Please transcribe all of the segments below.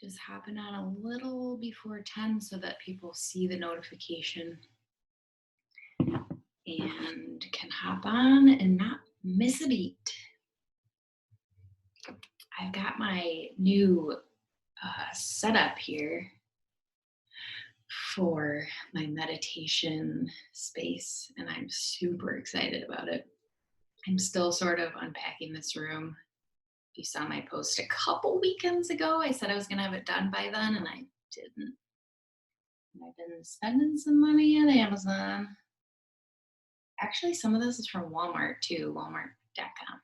just hopping on a little before 10 so that people see the notification and can hop on and not miss a beat. I've got my new setup here for my meditation space, and I'm super excited about it. I'm still sort of unpacking this room. You saw my post a couple weekends ago. I said I was going to have it done by then, and I didn't. I've been spending some money at Amazon. Actually, some of this is from Walmart too, walmart.com.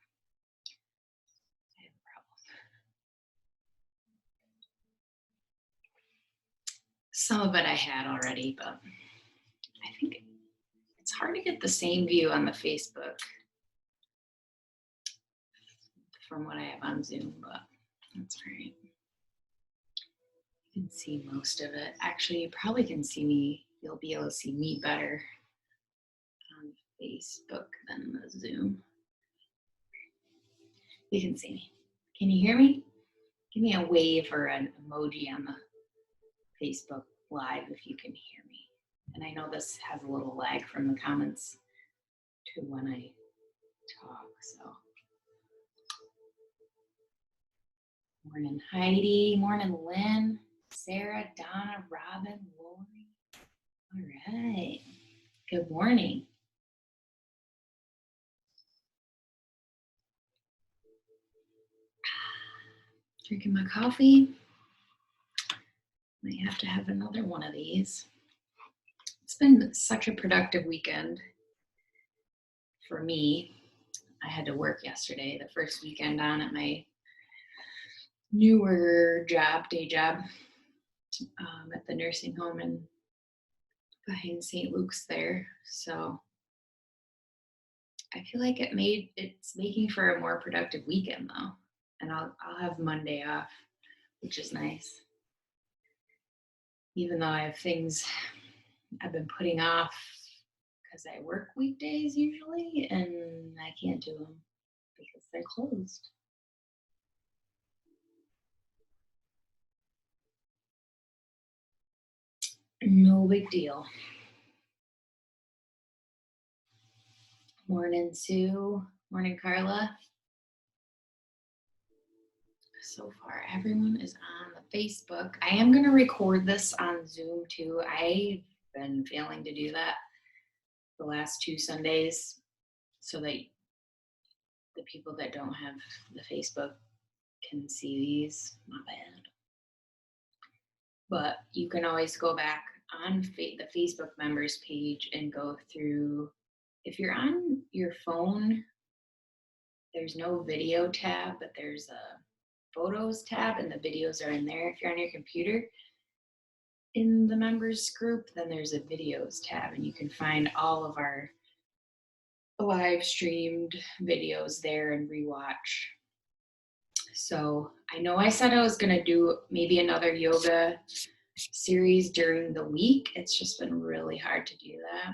I have a problem. Some of it I had already, but I think it's hard to get the same view on the Facebook from what I have on Zoom, but that's all right. You can see most of it. Actually, you probably can see me. You'll be able to see me better on Facebook than the Zoom. You can see me. Can you hear me? Give me a wave or an emoji on the Facebook Live if you can hear me. And I know this has a little lag from the comments to when I talk, so. Morning, Heidi. Morning, Lynn, Sarah, Donna, Robin, Lori. All right. Good morning. Drinking my coffee. Might have to have another one of these. It's been such a productive weekend for me. I had to work yesterday, the first weekend on at my newer job, day job, at the nursing home in behind St. Luke's there. So I feel like it's making for a more productive weekend though. And I'll have Monday off, which is nice. Even though I have things I've been putting off because I work weekdays usually and I can't do them because they're closed. No big deal. Morning, Sue. Morning, Carla. So far, everyone is on the Facebook. I am going to record this on Zoom too. I've been failing to do that the last 2 Sundays so that the people that don't have the Facebook can see these. Not bad. But you can always go back on the Facebook members page and go through. If you're on your phone, there's no video tab, but there's a photos tab and the videos are in there. If you're on your computer in the members group, then there's a videos tab and you can find all of our live streamed videos there and rewatch. So I know I said I was going to do maybe another yoga series during the week. It's just been really hard to do that.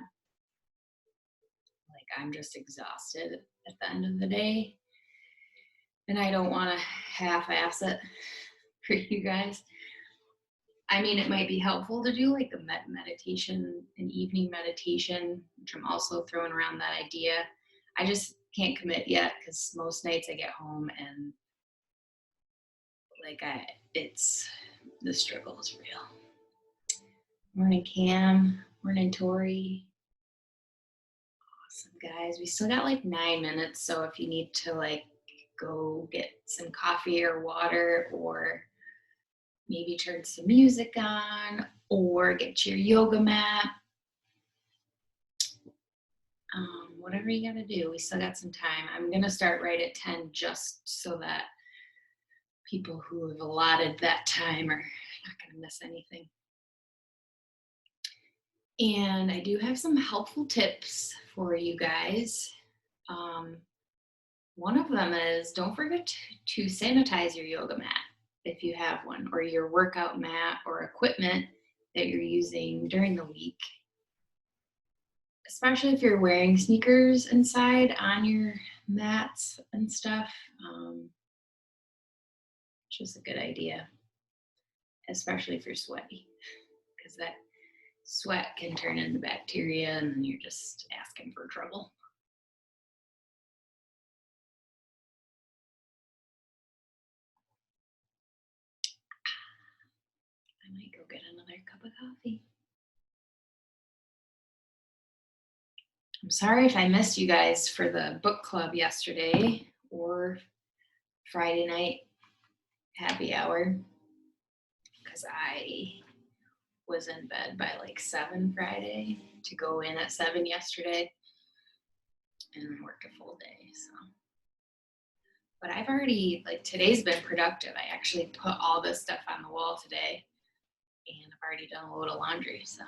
Like I'm just exhausted at the end of the day. And I don't want to half-ass it for you guys. I mean, it might be helpful to do like a meditation, an evening meditation, which I'm also throwing around that idea. I just can't commit yet because most nights I get home and the struggle is real. Morning, Cam. Morning, Tori. Awesome, guys. We still got like 9 minutes, so if you need to like go get some coffee or water or maybe turn some music on or get your yoga mat, whatever you gotta do. We still got some time. I'm gonna start right at 10 just so that people who have allotted that time are not gonna miss anything. And I do have some helpful tips for you guys. One of them is don't forget to sanitize your yoga mat if you have one, or your workout mat or equipment that you're using during the week. Especially if you're wearing sneakers inside on your mats and stuff, which is a good idea. especially if you're sweaty, because that sweat can turn into bacteria and then you're just asking for trouble. I might go get another cup of coffee. I'm sorry if I missed you guys for the book club yesterday or Friday night happy hour, because I was in bed by like 7 Friday to go in at 7 yesterday and worked a full day. So, but I've already, like, today's been productive. I actually put all this stuff on the wall today and I've already done a load of laundry. So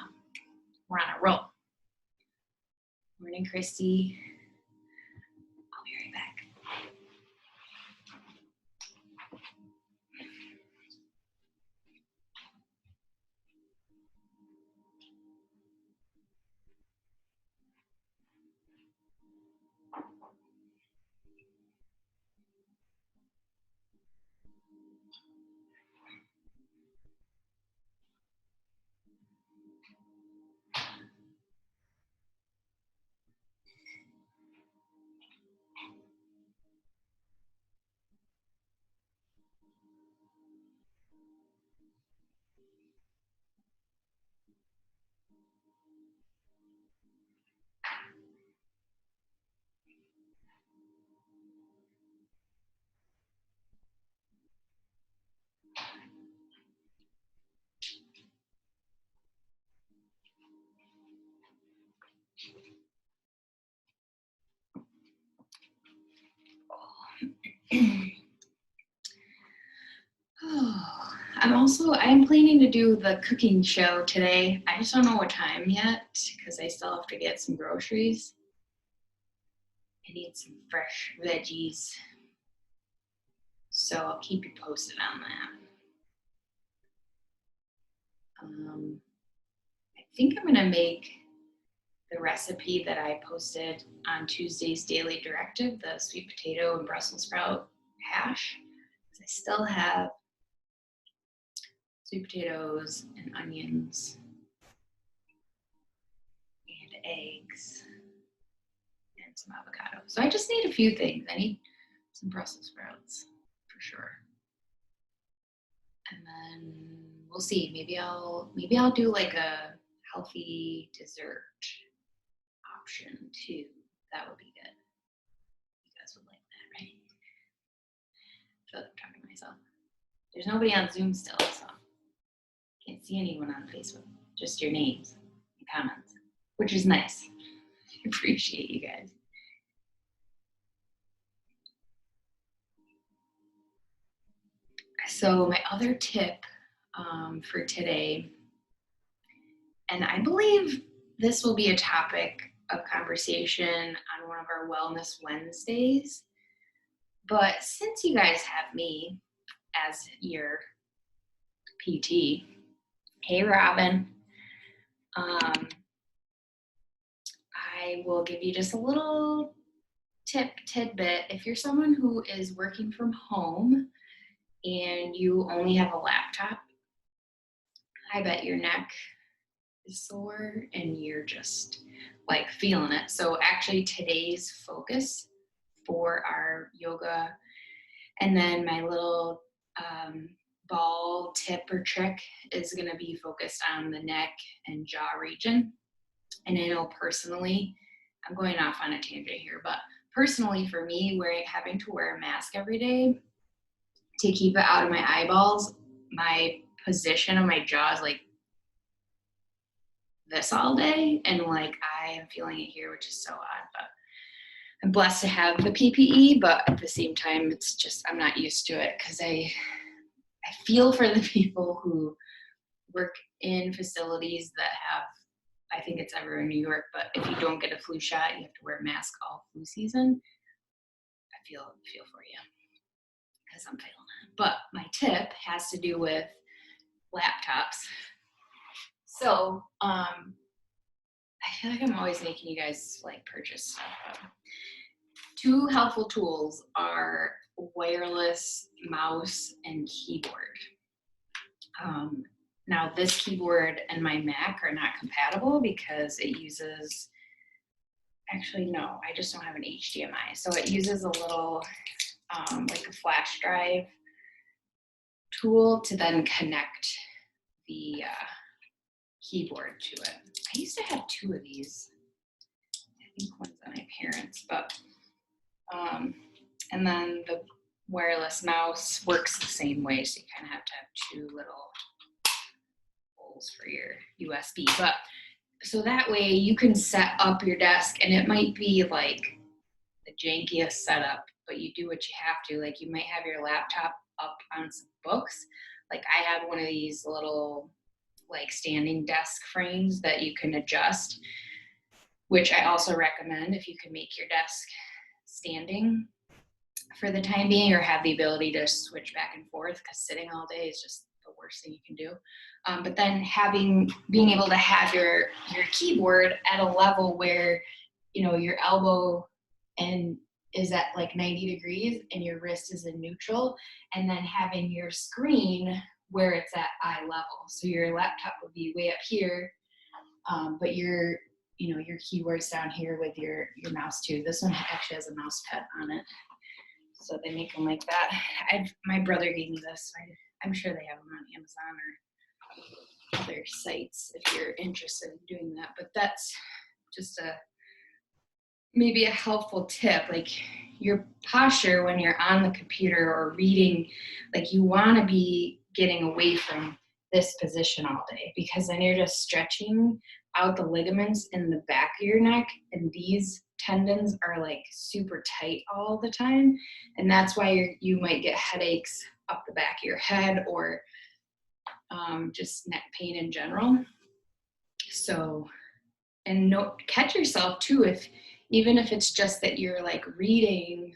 we're on a roll. Morning, Christy. I'll be right back. I'm planning to do the cooking show today. I just don't know what time yet because I still have to get some groceries. I need some fresh veggies. So I'll keep you posted on that. I think I'm gonna make the recipe that I posted on Tuesday's Daily Directive, the sweet potato and Brussels sprout hash. I still have sweet potatoes and onions and eggs and some avocado. So I just need a few things. I need some Brussels sprouts for sure. And then we'll see. Maybe I'll do like a healthy dessert option too. That would be good. You guys would like that, right? I feel like I'm talking to myself. There's nobody on Zoom still, so can't see anyone on Facebook. Just your names and comments, which is nice. I appreciate you guys. So my other tip for today, and I believe this will be a topic of conversation on one of our Wellness Wednesdays, but since you guys have me as your PT, hey Robin, I will give you just a little tidbit. If you're someone who is working from home and you only have a laptop, I bet your neck is sore and you're just like feeling it. So actually today's focus for our yoga and then my little ball tip or trick is going to be focused on the neck and jaw region. And I know personally, I'm going off on a tangent here, but personally for me, having to wear a mask every day to keep it out of my eyeballs, my position of my jaw is like this all day, and like I am feeling it here, which is so odd, but I'm blessed to have the PPE, but at the same time it's just I'm not used to it because I feel for the people who work in facilities that have, I think it's everywhere in New York, but if you don't get a flu shot, you have to wear a mask all flu season. I feel for you because I'm feeling it. But my tip has to do with laptops. So I feel like I'm always making you guys like purchase stuff. Two helpful tools are wireless mouse and keyboard. Now this keyboard and my Mac are not compatible because it uses, actually no, I just don't have an HDMI. So it uses a little like a flash drive tool to then connect the keyboard to it. I used to have two of these. I think one's on my parents, but and then the wireless mouse works the same way, so you kind of have to have two little holes for your USB. But so that way you can set up your desk, and it might be like the jankiest setup, but you do what you have to. Like you might have your laptop up on some books. Like I have one of these little like standing desk frames that you can adjust, which I also recommend if you can make your desk standing for the time being, or have the ability to switch back and forth, because sitting all day is just the worst thing you can do. But then being able to have your keyboard at a level where, you know, your elbow and is at like 90 degrees and your wrist is in neutral, and then having your screen where it's at eye level. So your laptop would be way up here, but your keyboard's down here with your mouse too. This one actually has a mouse pad on it. So they make them like that. My brother gave me this. So I'm sure they have them on Amazon or other sites if you're interested in doing that. But that's just maybe a helpful tip. Like your posture when you're on the computer or reading, like you want to be getting away from this position all day, because then you're just stretching out the ligaments in the back of your neck, and these tendons are like super tight all the time, and that's why you might get headaches up the back of your head, or just neck pain in general. So, and catch yourself too, even if it's just that you're like reading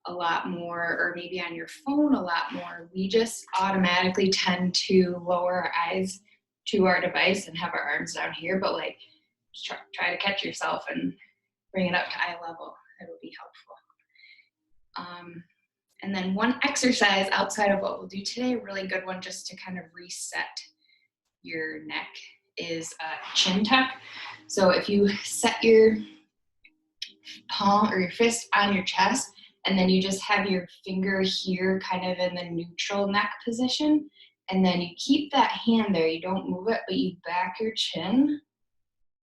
a lot more, or maybe on your phone a lot more, we just automatically tend to lower our eyes to our device and have our arms down here. But like try to catch yourself and bring it up to eye level. It'll be helpful. And then one exercise outside of what we'll do today, a really good one just to kind of reset your neck, is a chin tuck. So if you set your palm or your fist on your chest, and then you just have your finger here kind of in the neutral neck position, and then you keep that hand there, you don't move it, but you back your chin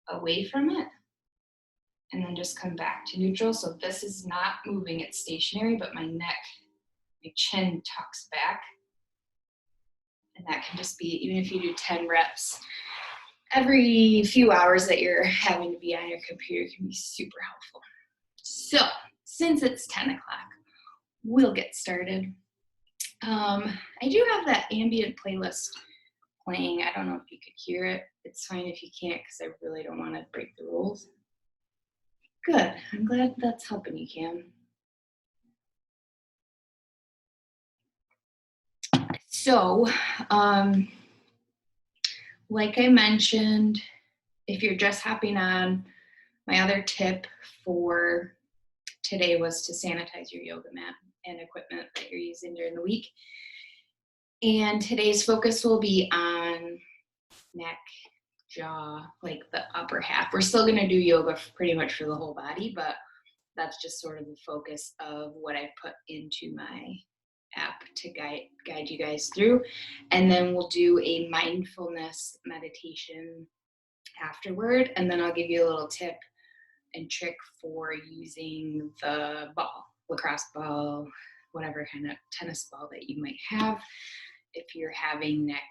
away from it, and then just come back to neutral. So this is not moving, it's stationary, but my chin tucks back. And that can just be, even if you do 10 reps every few hours that you're having to be on your computer, can be super helpful. So since it's 10 o'clock, we'll get started. I do have that ambient playlist playing. I don't know if you could hear it. It's fine if you can't, because I really don't want to break the rules. Good. I'm glad that's helping you, Cam. So, like I mentioned, if you're just hopping on, my other tip for today was to sanitize your yoga mat and equipment that you're using during the week. And today's focus will be on neck, jaw, like the upper half. We're still going to do yoga pretty much for the whole body, but that's just sort of the focus of what I put into my app to guide you guys through. And then we'll do a mindfulness meditation afterward, and then I'll give you a little tip and trick for using the ball, lacrosse ball, whatever kind of tennis ball that you might have if you're having neck,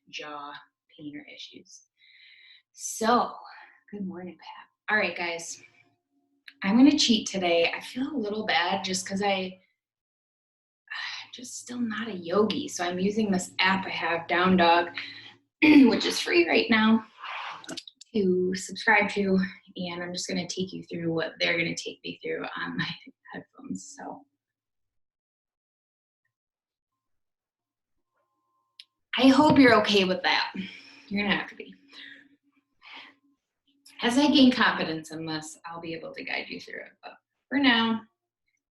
jaw pain or issues. So, good morning, Pat. All right, guys, I'm going to cheat today. I feel a little bad just because I'm just still not a yogi. So I'm using this app I have, Down Dog, which is free right now to subscribe to, and I'm just going to take you through what they're going to take me through on my headphones. So I hope you're okay with that. You're going to have to be. As I gain confidence in this, I'll be able to guide you through it. But for now,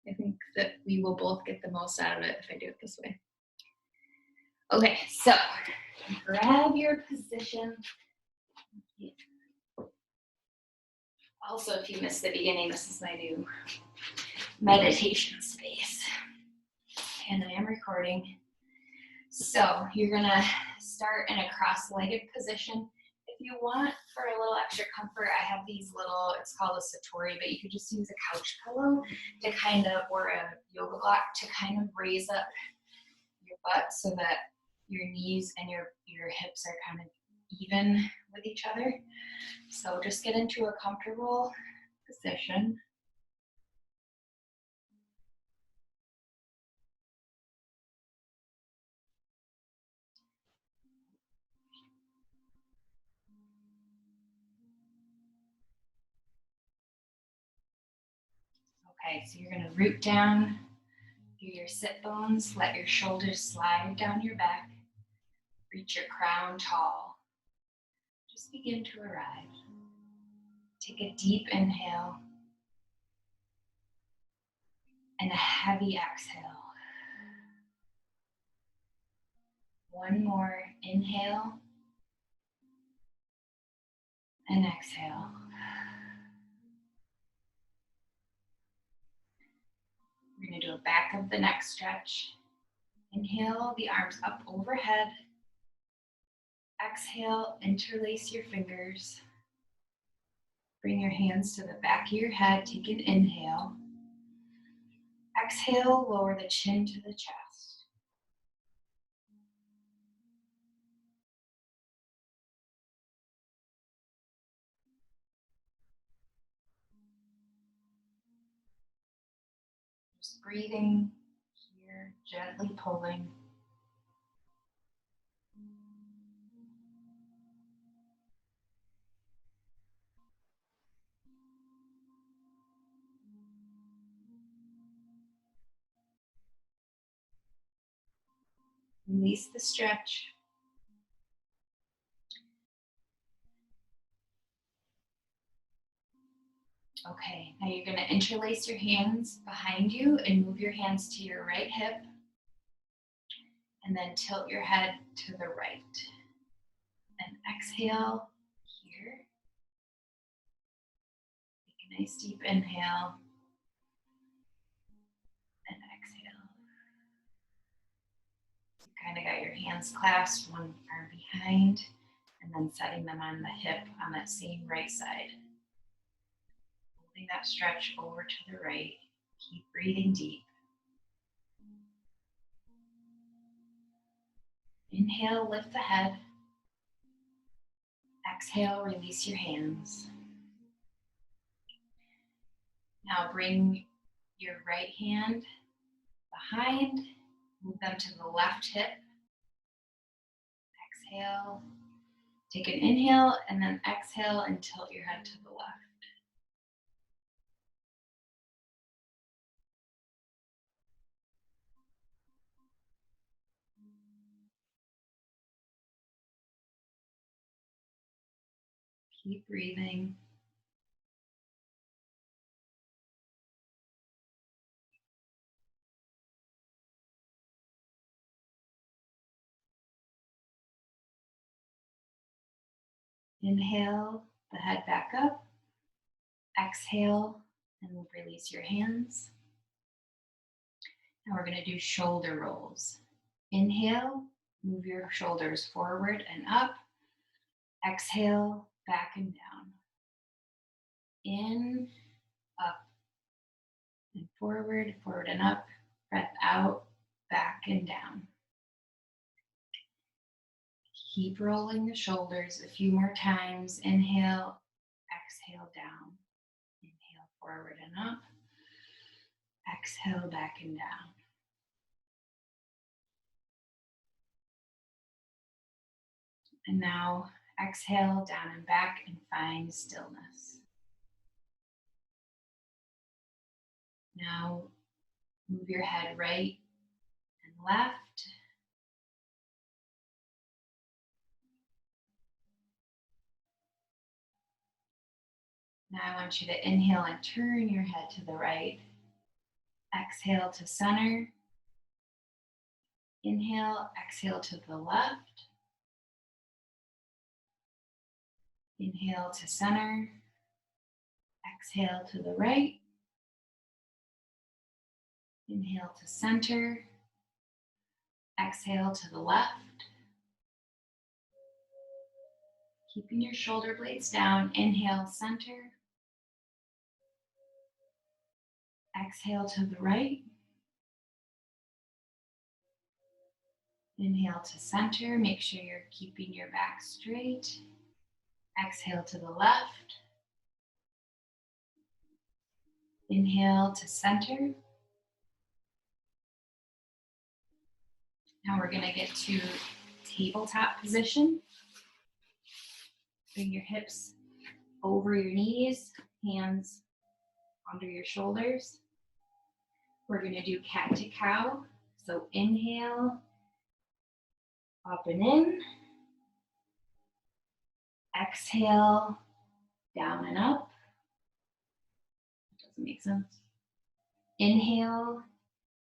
I think that we will both get the most out of it if I do it this way. Okay, so grab your position. Also, if you missed the beginning, this is my new meditation space. And I am recording. So you're gonna start in a cross-legged position. If you want, for a little extra comfort, I have these little, it's called a satori, but you could just use a couch pillow to kind of, or a yoga block to kind of raise up your butt so that your knees and your hips are kind of even with each other. So just get into a comfortable position. Okay, so you're gonna root down through your sit bones, let your shoulders slide down your back, reach your crown tall. Just begin to arrive. Take a deep inhale and a heavy exhale. One more inhale and exhale. We're going to do a back of the neck stretch. Inhale the arms up overhead. Exhale, interlace your fingers. Bring your hands to the back of your head. Take an inhale. Exhale, lower the chin to the chest. Just breathing here, gently pulling. Release the stretch. Okay, now you're going to interlace your hands behind you and move your hands to your right hip. And then tilt your head to the right. And exhale here. Take a nice deep inhale. And exhale. You kind of got your hands clasped, one arm behind, and then setting them on the hip on that same right side. Holding that stretch over to the right. Keep breathing deep. Inhale, lift the head. Exhale, release your hands. Now bring your right hand behind, move them to the left hip. Exhale, take an inhale, and then exhale and tilt your head to the left. Keep breathing. Inhale the head back up. Exhale and release your hands. Now we're going to do shoulder rolls. Inhale, move your shoulders forward and up. Exhale, back and down. In, up, and forward, forward and up. Breath out, back and down. Keep rolling the shoulders a few more times. Inhale, exhale down. Inhale forward and up. Exhale back and down. And now exhale down and back and find stillness. Now move your head right and left. Now I want you to inhale and turn your head to the right. Exhale to center. Inhale, exhale to the left. Inhale to center. Exhale to the right. Inhale to center. Exhale to the left. Keeping your shoulder blades down. Inhale, center. Exhale to the right. Inhale to center. Make sure you're keeping your back straight. Exhale to the left. Inhale to center. Now we're going to get to tabletop position. Bring your hips over your knees, hands under your shoulders. We're going to do cat to cow. So inhale, up and in. Exhale, down and up. Doesn't make sense. Inhale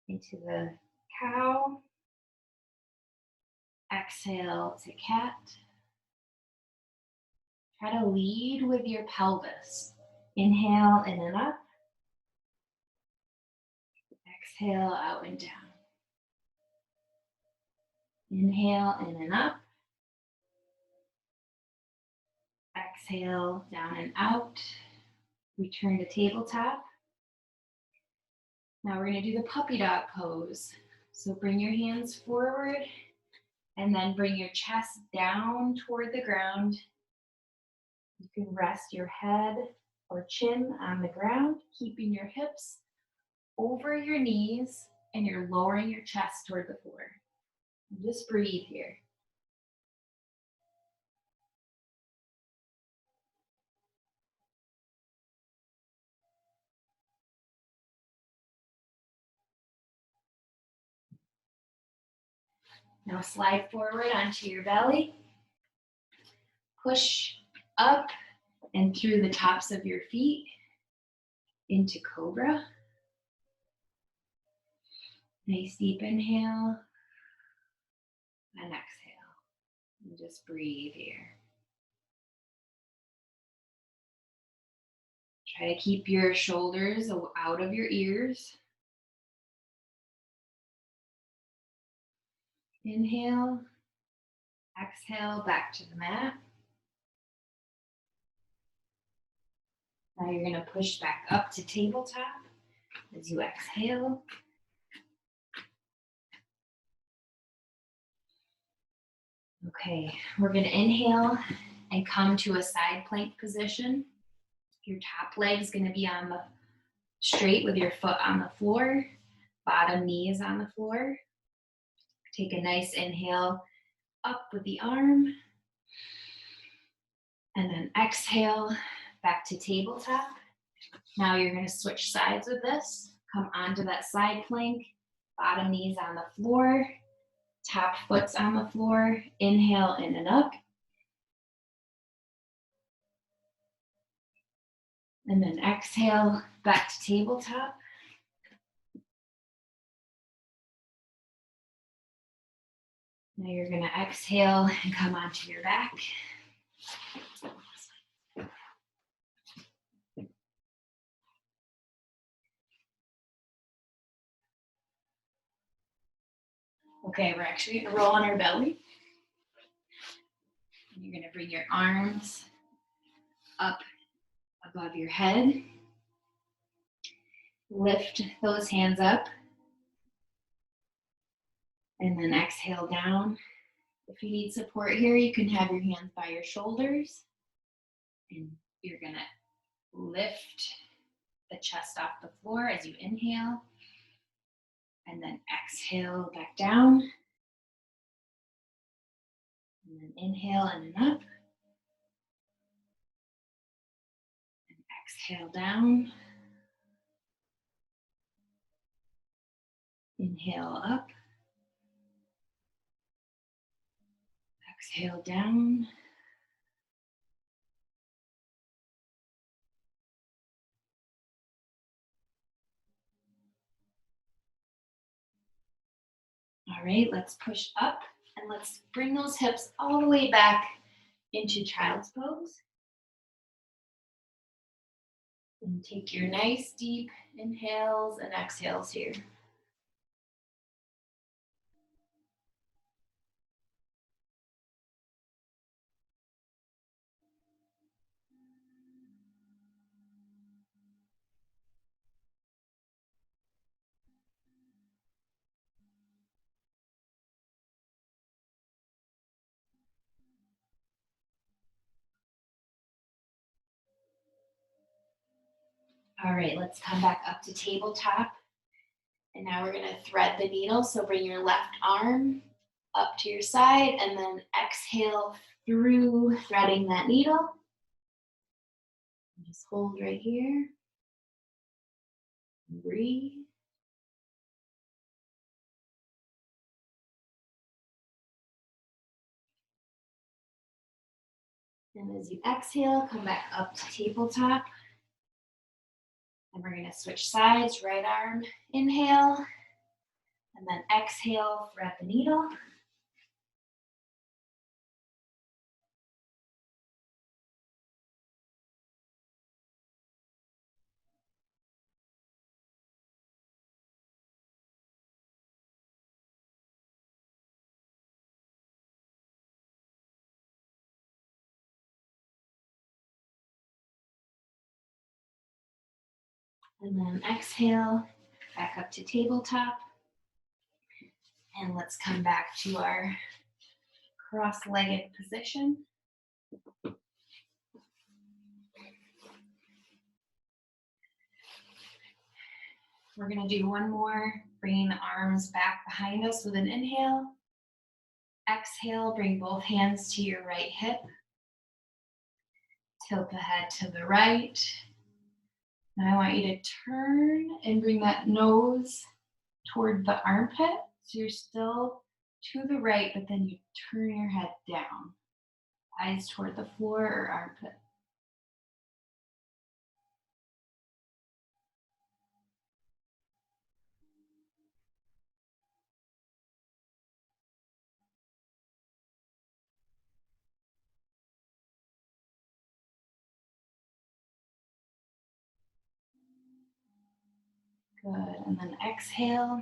into the cow. Exhale to cat. Try to lead with your pelvis. Inhale in and up. Exhale out and down. Inhale in and up. Exhale down and out. Return to tabletop. Now we're going to do the puppy dog pose. So bring your hands forward and then bring your chest down toward the ground. You can rest your head or chin on the ground, keeping your hips over your knees, and you're lowering your chest toward the floor. Just breathe here. Now slide forward onto your belly. Push up and through the tops of your feet into cobra. Nice deep inhale and exhale. And just breathe here. Try to keep your shoulders out of your ears. Inhale, exhale, back to the mat. Now you're going to push back up to tabletop as you exhale. Okay, we're going to inhale and come to a side plank position. Your top leg is going to be on the straight with your foot on the floor. Bottom knee is on the floor. Take a nice inhale up with the arm. And then exhale back to tabletop. Now you're going to switch sides with this. Come onto that side plank. Bottom knee's on the floor. Top foot's on the floor. Inhale in and up. And then exhale back to tabletop. Now you're going to exhale and come onto your back. Okay, we're actually going to roll on our belly. And you're going to bring your arms up above your head. Lift those hands up. And then exhale down. If you need support here, you can have your hands by your shoulders. And you're going to lift the chest off the floor as you inhale. And then exhale back down. And then inhale in and up. And exhale down. Inhale up. Exhale down. All All right, let's push up and let's bring those hips all the way back into child's pose. And take your nice deep inhales and exhales here. All right, let's come back up to tabletop. And now we're gonna thread the needle. So bring your left arm up to your side and then exhale through threading that needle. And just hold right here. Breathe. And as you exhale, come back up to tabletop. And we're gonna switch sides, right arm, inhale. And then exhale, thread the needle. And then exhale, back up to tabletop. And let's come back to our cross-legged position. We're gonna do one more, bringing the arms back behind us with an inhale. Exhale, bring both hands to your right hip. Tilt the head to the right. Now I want you to turn and bring that nose toward the armpit. So you're still to the right, but then you turn your head down. Eyes toward the floor or armpit. Good, and then exhale.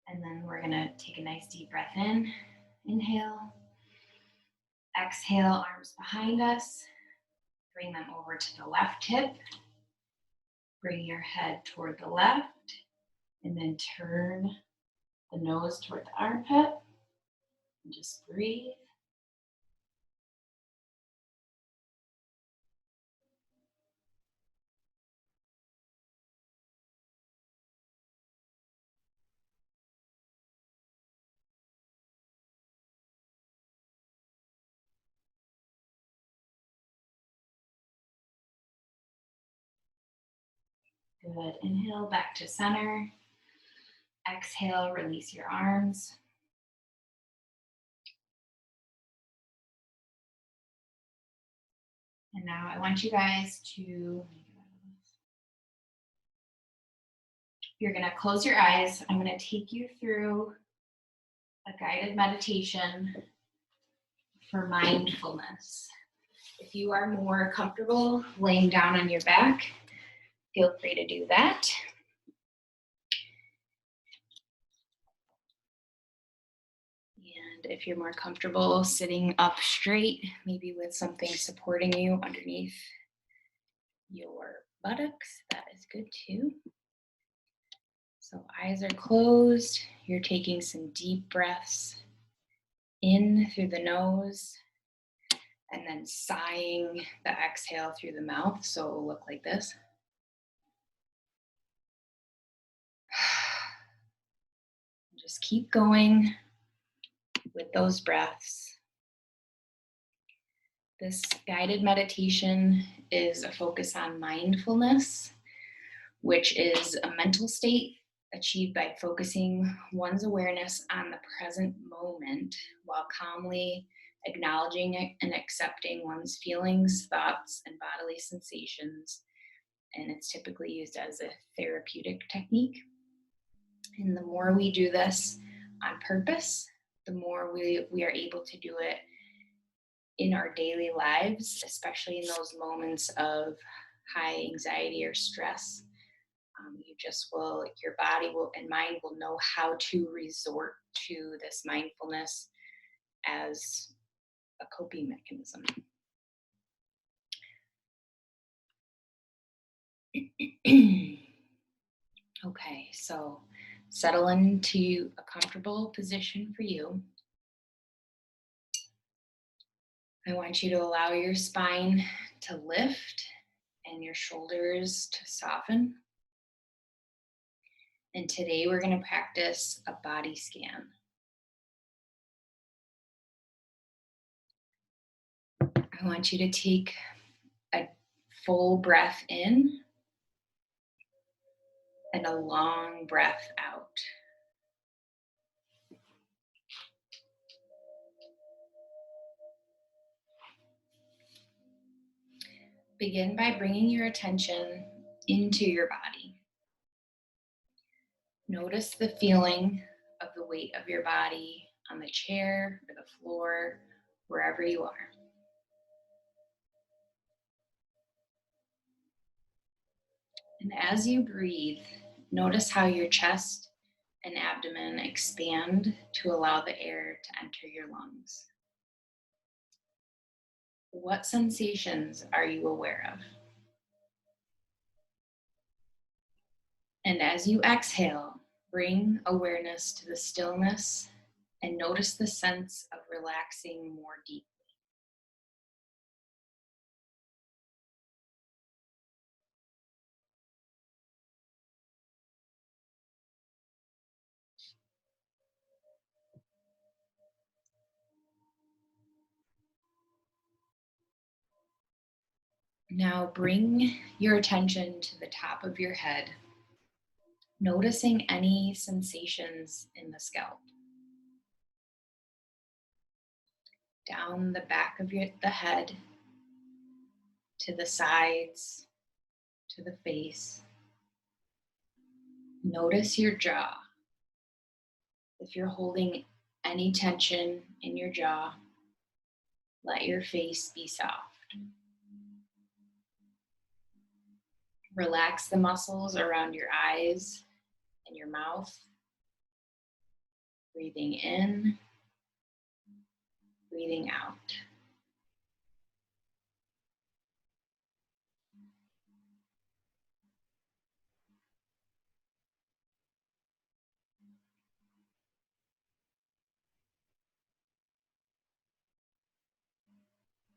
And then we're gonna take a nice deep breath in. Inhale. Exhale, arms behind us. Bring them over to the left hip. Bring your head toward the left. And then turn the nose toward the armpit. And just breathe. Good. Inhale, back to center. Exhale, release your arms. And now I want you guys to, you're gonna close your eyes. I'm gonna take you through a guided meditation for mindfulness. If you are more comfortable laying down on your back, feel free to do that. And if you're more comfortable sitting up straight, maybe with something supporting you underneath your buttocks, that is good too. So eyes are closed. You're taking some deep breaths in through the nose and then sighing the exhale through the mouth. So it will look like this. Just keep going with those breaths. This guided meditation is a focus on mindfulness, which is a mental state achieved by focusing one's awareness on the present moment while calmly acknowledging and accepting one's feelings, thoughts, and bodily sensations. And it's typically used as a therapeutic technique. And the more we do this, on purpose, the more we are able to do it in our daily lives, especially in those moments of high anxiety or stress. You just will, your body will and mind will know how to resort to this mindfulness as a coping mechanism. Okay, so settle into a comfortable position for you. I want you to allow your spine to lift and your shoulders to soften. And today we're going to practice a body scan. I want you to take a full breath in and a long breath out. Begin by bringing your attention into your body. Notice the feeling of the weight of your body on the chair or the floor, wherever you are. And as you breathe, notice how your chest and abdomen expand to allow the air to enter your lungs. What sensations are you aware of? And as you exhale, bring awareness to the stillness and notice the sense of relaxing more deeply. Now bring your attention to the top of your head, noticing any sensations in the scalp. Down the back of the head, to the sides, to the face. Notice your jaw. If you're holding any tension in your jaw, let your face be soft. Relax the muscles around your eyes and your mouth. Breathing in, breathing out.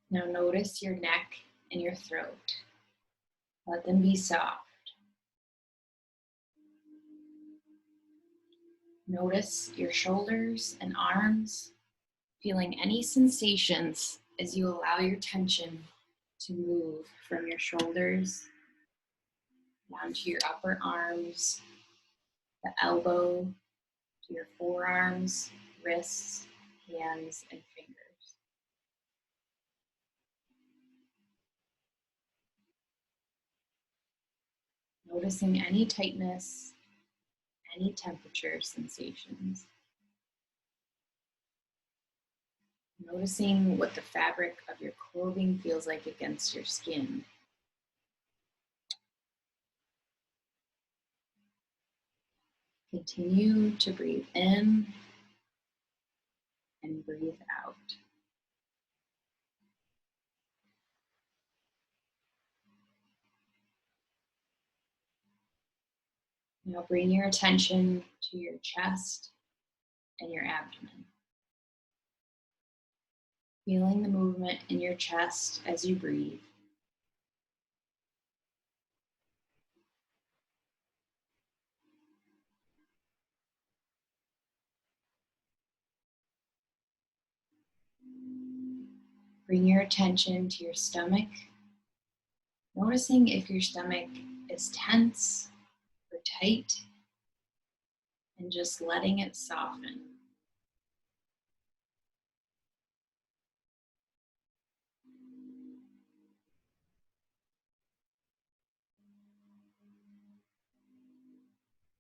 Now notice your neck and your throat. Let them be soft. Notice your shoulders and arms, feeling any sensations as you allow your tension to move from your shoulders down to your upper arms, the elbow, to your forearms, wrists, hands, and fingers. Noticing any tightness, any temperature sensations. Noticing what the fabric of your clothing feels like against your skin. Continue to breathe in and breathe out. Now bring your attention to your chest and your abdomen. Feeling the movement in your chest as you breathe. Bring your attention to your stomach, noticing if your stomach is tense or tight, and just letting it soften.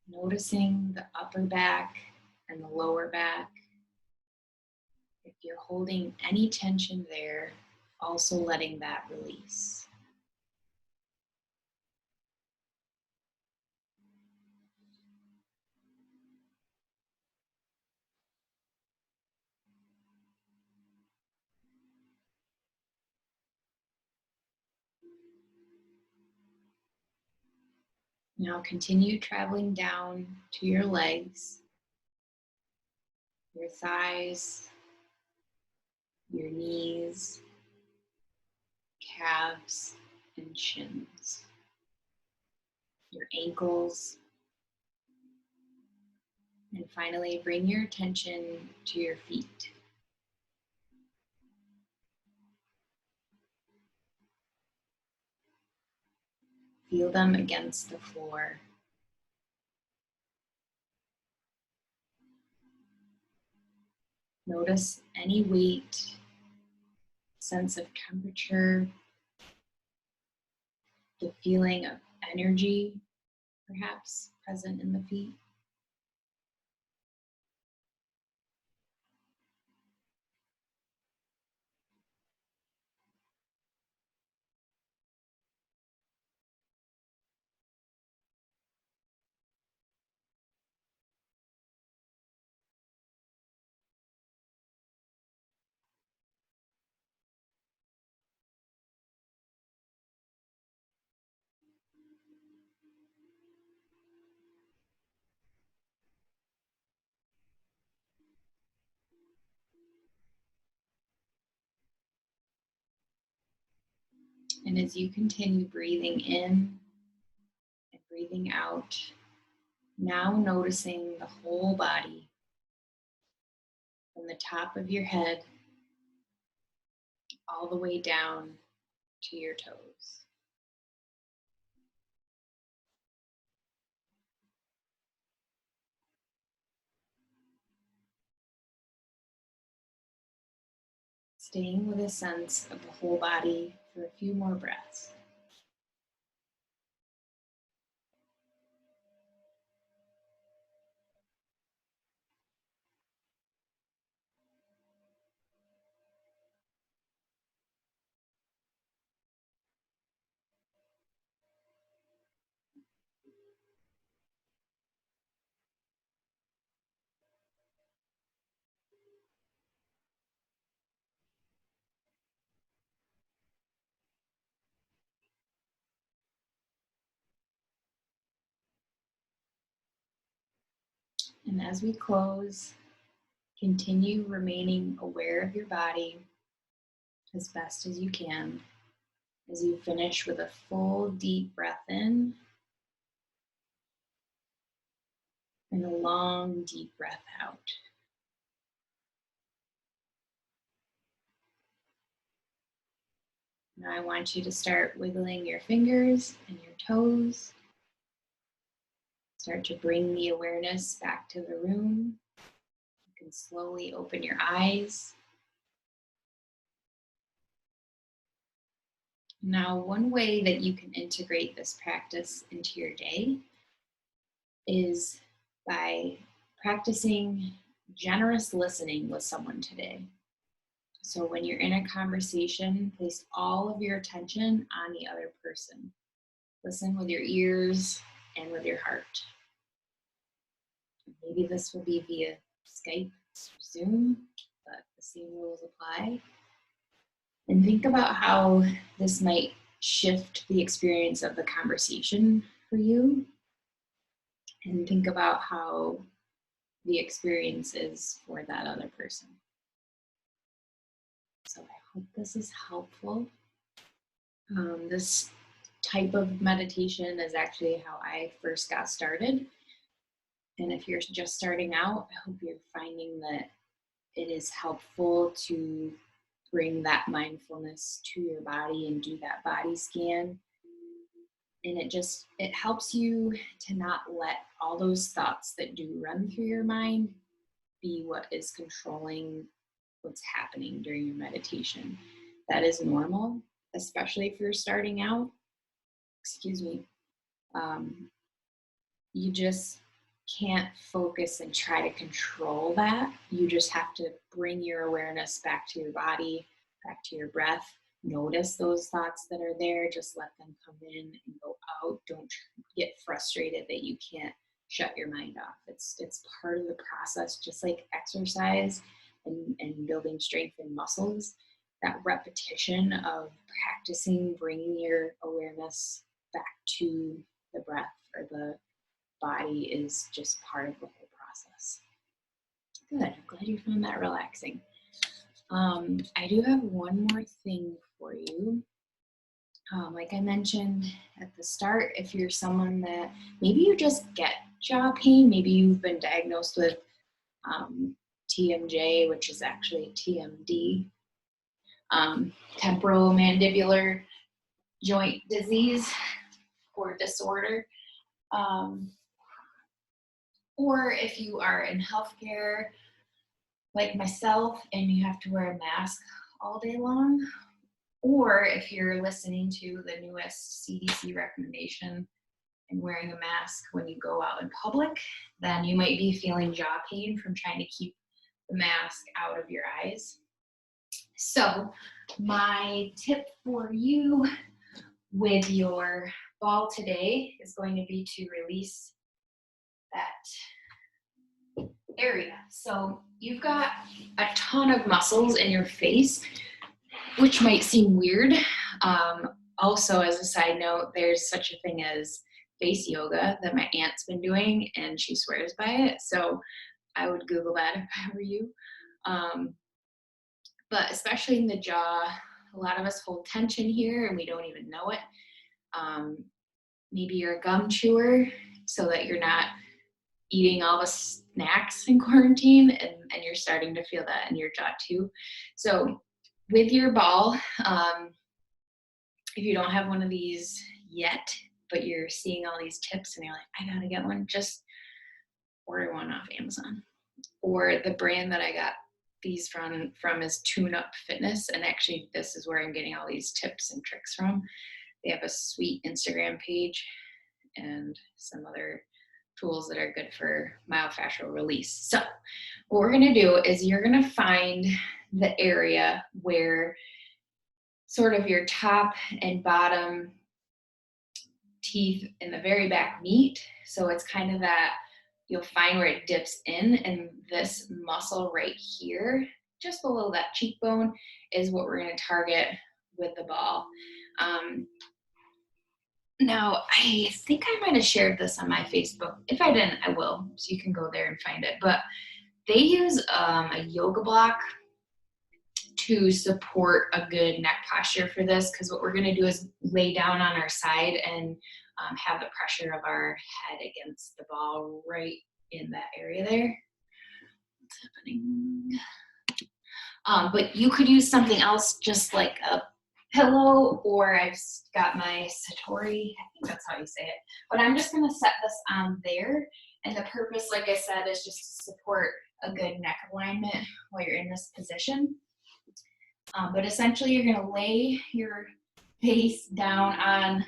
Noticing the upper back and the lower back. If you're holding any tension there, also letting that release. Now continue traveling down to your legs, your thighs, your knees, calves, and shins, your ankles, and finally bring your attention to your feet. Feel them against the floor. Notice any weight, sense of temperature, the feeling of energy, perhaps present in the feet. And as you continue breathing in and breathing out, now noticing the whole body from the top of your head all the way down to your toes. Staying with a sense of the whole body for a few more breaths. And as we close, continue remaining aware of your body as best as you can as you finish with a full deep breath in and a long deep breath out. Now I want you to start wiggling your fingers and your toes. Start to bring the awareness back to the room. You can slowly open your eyes. Now, one way that you can integrate this practice into your day is by practicing generous listening with someone today. So when you're in a conversation, place all of your attention on the other person. Listen with your ears and with your heart. Maybe this will be via Skype or Zoom, but the same rules apply. And think about how this might shift the experience of the conversation for you. And think about how the experience is for that other person. So I hope this is helpful. This type of meditation is actually how I first got started. And if you're just starting out, I hope you're finding that it is helpful to bring that mindfulness to your body and do that body scan. And it helps you to not let all those thoughts that do run through your mind be what is controlling what's happening during your meditation. That is normal, especially if you're starting out. You just can't focus and try to control that. You just have to bring your awareness back to your body, back to your breath. Notice those thoughts that are there. Just let them come in and go out. Don't get frustrated that you can't shut your mind off. It's part of the process, just like exercise and building strength in muscles. That repetition of practicing bringing your awareness back to the breath or the body is just part of the whole process. Good. I'm glad you found that relaxing. I do have one more thing for you. Like I mentioned at the start, if you're someone that maybe you just get jaw pain, maybe you've been diagnosed with TMJ, which is actually TMD, temporal mandibular joint disease or disorder. Or if you are in healthcare like myself and you have to wear a mask all day long, or if you're listening to the newest CDC recommendation and wearing a mask when you go out in public, then you might be feeling jaw pain from trying to keep the mask out of your eyes. So my tip for you with your ball today is going to be to release that area. So you've got a ton of muscles in your face, which might seem weird. Also, as a side note, there's such a thing as face yoga that my aunt's been doing, and she swears by it. So I would Google that if I were you. But especially in the jaw, a lot of us hold tension here and we don't even know it. Maybe you're a gum chewer so that you're not eating all the snacks in quarantine and you're starting to feel that in your jaw too. So with your ball, if you don't have one of these yet, but you're seeing all these tips and you're like, I gotta get one, just order one off Amazon. Or the brand that I got these from is Tune Up Fitness, and actually this is where I'm getting all these tips and tricks from. They have a sweet Instagram page and some other tools that are good for myofascial release. So what we're gonna do is you're gonna find the area where sort of your top and bottom teeth in the very back meet. So it's kind of that, you'll find where it dips in, and this muscle right here, just below that cheekbone, is what we're going to target with the ball. Now, I think I might have shared this on my Facebook. If I didn't, I will, so you can go there and find it. But they use a yoga block to support a good neck posture for this, because what we're going to do is lay down on our side and have the pressure of our head against the ball right in that area there. What's happening? But you could use something else, just like a pillow, or I've got my Satori, I think that's how you say it. But I'm just going to set this on there. And the purpose, like I said, is just to support a good neck alignment while you're in this position. But essentially, you're going to lay your face down on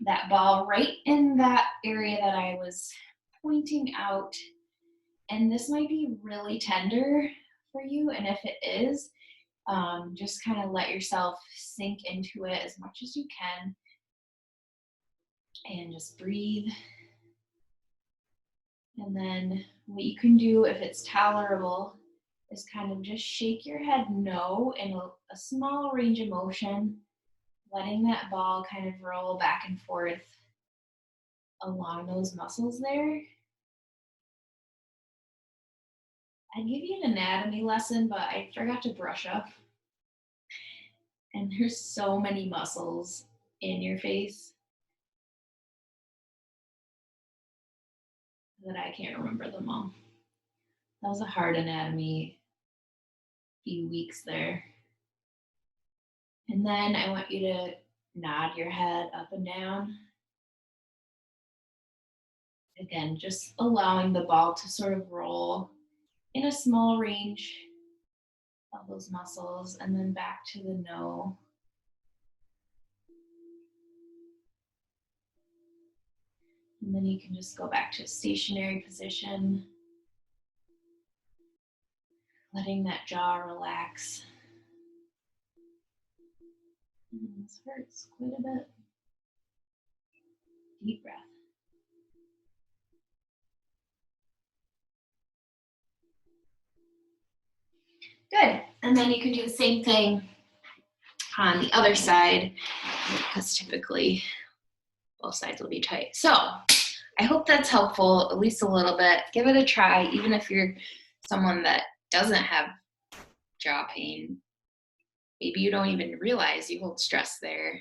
that ball right in that area that I was pointing out. And this might be really tender for you. And if it is, just kind of let yourself sink into it as much as you can. And just breathe. And then what you can do, if it's tolerable, is kind of just shake your head no in a small range of motion, letting that ball kind of roll back and forth along those muscles there. I'd give you an anatomy lesson, but I forgot to brush up. And there's so many muscles in your face that I can't remember them all. That was a hard anatomy few weeks there. And then I want you to nod your head up and down. Again, just allowing the ball to sort of roll in a small range of those muscles, and then back to the no. And then you can just go back to a stationary position, letting that jaw relax. This hurts quite a bit. Deep breath. Good. And then you can do the same thing on the other side, because typically both sides will be tight. So I hope that's helpful, at least a little bit. Give it a try, even if you're someone that doesn't have jaw pain. Maybe you don't even realize you hold stress there,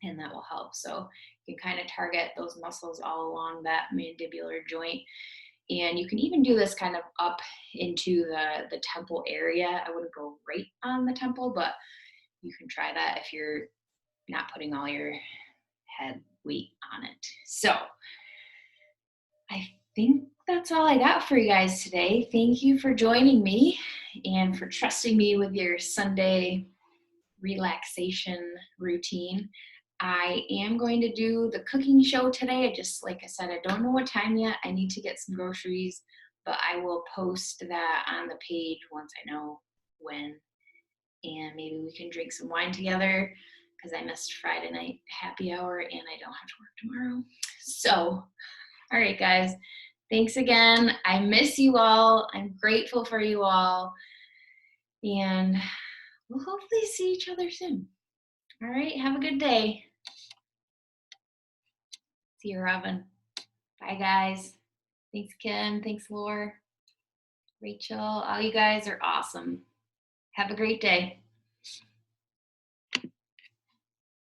and that will help. So you can kind of target those muscles all along that mandibular joint. And you can even do this kind of up into the temple area. I wouldn't go right on the temple, but you can try that if you're not putting all your head weight on it. So I think that's all I got for you guys today. Thank you for joining me and for trusting me with your Sunday relaxation routine. I am going to do the cooking show today. Like I said, I don't know what time yet. I need to get some groceries, but I will post that on the page once I know when. And maybe we can drink some wine together, because I missed Friday night happy hour and I don't have to work tomorrow. So, all right, guys. Thanks again. I miss you all. I'm grateful for you all. And we'll hopefully see each other soon. All right. Have a good day. See you, Robin. Bye, guys. Thanks, Kim. Thanks, Laura. Rachel. All you guys are awesome. Have a great day.